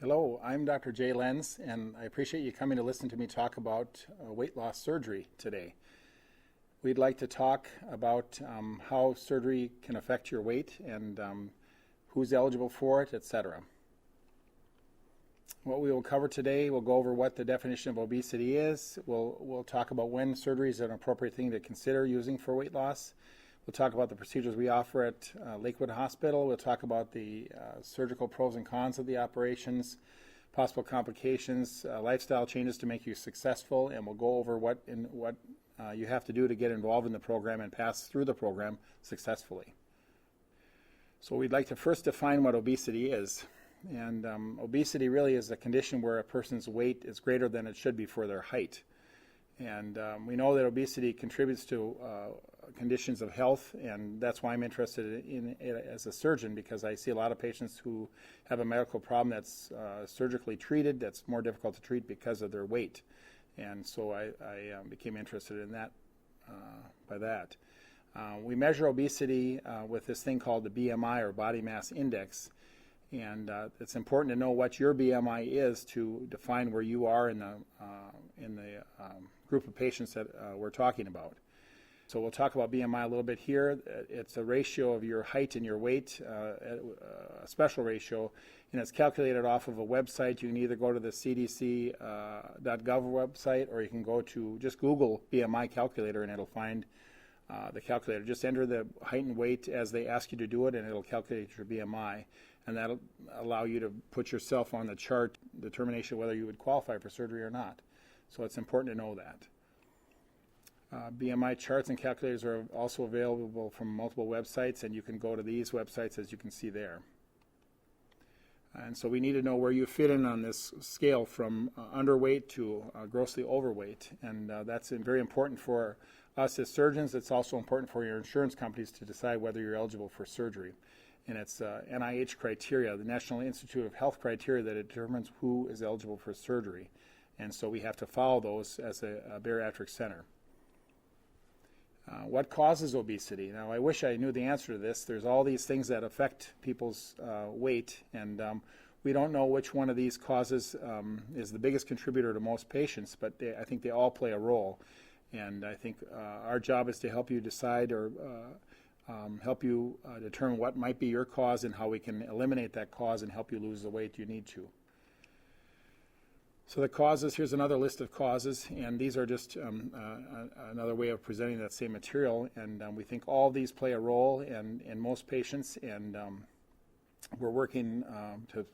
Hello, I'm Dr. Jay Lenz, and I appreciate you coming to listen to me talk about weight loss surgery today. We'd like to talk about how surgery can affect your weight and who's eligible for it, etc. What we will cover today, we'll go over what the definition of obesity is. We'll talk about when surgery is an appropriate thing to consider using for weight loss. We'll talk about the procedures we offer at Lakewood Hospital. We'll talk about the surgical pros and cons of the operations, possible complications, lifestyle changes to make you successful, and we'll go over what you have to do to get involved in the program and pass through the program successfully. So we'd like to first define what obesity is. And obesity really is a condition where a person's weight is greater than it should be for their height. And we know that obesity contributes to conditions of health, and that's why I'm interested in it as a surgeon, because I see a lot of patients who have a medical problem that's surgically treated, that's more difficult to treat because of their weight. And so I became interested in that by that. We measure obesity with this thing called the BMI, or body mass index. And it's important to know what your BMI is to define where you are in the group of patients that we're talking about. So we'll talk about BMI a little bit here. It's a ratio of your height and your weight, a special ratio, and it's calculated off of a website. You can either go to the CDC.gov website, or you can go to just Google BMI calculator, and it'll find the calculator. Just enter the height and weight as they ask you to do it, and it'll calculate your BMI. And that'll allow you to put yourself on the chart, determination whether you would qualify for surgery or not. So it's important to know that. BMI charts and calculators are also available from multiple websites, and you can go to these websites as you can see there. And so we need to know where you fit in on this scale from underweight to grossly overweight. And that's very important for us as surgeons. It's also important for your insurance companies to decide whether you're eligible for surgery. And it's NIH criteria, the National Institute of Health criteria, that determines who is eligible for surgery. And so we have to follow those as a bariatric center. What causes obesity? Now, I wish I knew the answer to this. There's all these things that affect people's weight, and we don't know which one of these causes is the biggest contributor to most patients, but I think they all play a role. And I think our job is to help you decide or help you determine what might be your cause and how we can eliminate that cause and help you lose the weight you need to. So the causes, here's another list of causes, and these are just another way of presenting that same material. And we think all of these play a role in most patients, and we're working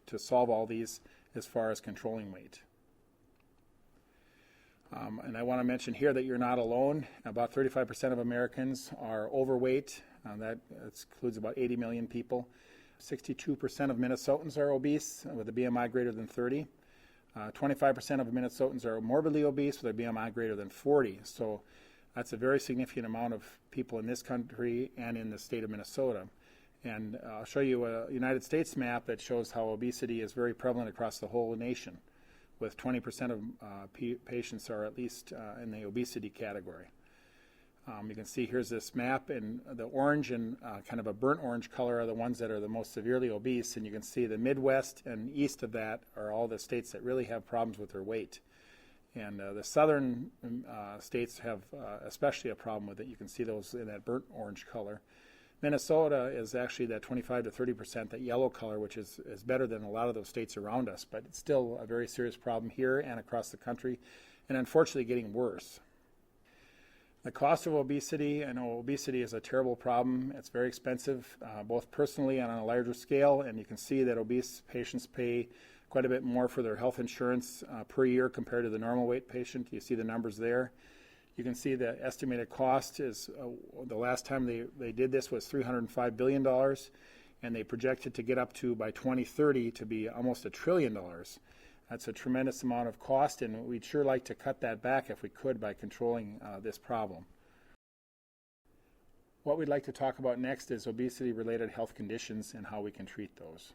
to solve all these as far as controlling weight. And I want to mention here that you're not alone. About 35% of Americans are overweight. That includes about 80 million people. 62% of Minnesotans are obese with a BMI greater than 30. 25% of Minnesotans are morbidly obese with a BMI greater than 40. So that's a very significant amount of people in this country and in the state of Minnesota. And I'll show you a United States map that shows how obesity is very prevalent across the whole nation, with 20% of patients are at least in the obesity category. You can see here's this map, and the orange and kind of a burnt orange color are the ones that are the most severely obese, and you can see the Midwest and east of that are all the states that really have problems with their weight. And the southern states have especially a problem with it. You can see those in that burnt orange color. Minnesota is actually that 25 to 30%, that yellow color, which is better than a lot of those states around us, but it's still a very serious problem here and across the country, and unfortunately getting worse. The cost of obesity, I know obesity is a terrible problem. It's very expensive, both personally and on a larger scale, and you can see that obese patients pay quite a bit more for their health insurance per year compared to the normal weight patient. You see the numbers there. You can see the estimated cost is, the last time they did this was $305 billion, and they projected to get up to, by 2030, to be almost $1 trillion. That's a tremendous amount of cost, and we'd sure like to cut that back if we could by controlling this problem. What we'd like to talk about next is obesity-related health conditions and how we can treat those.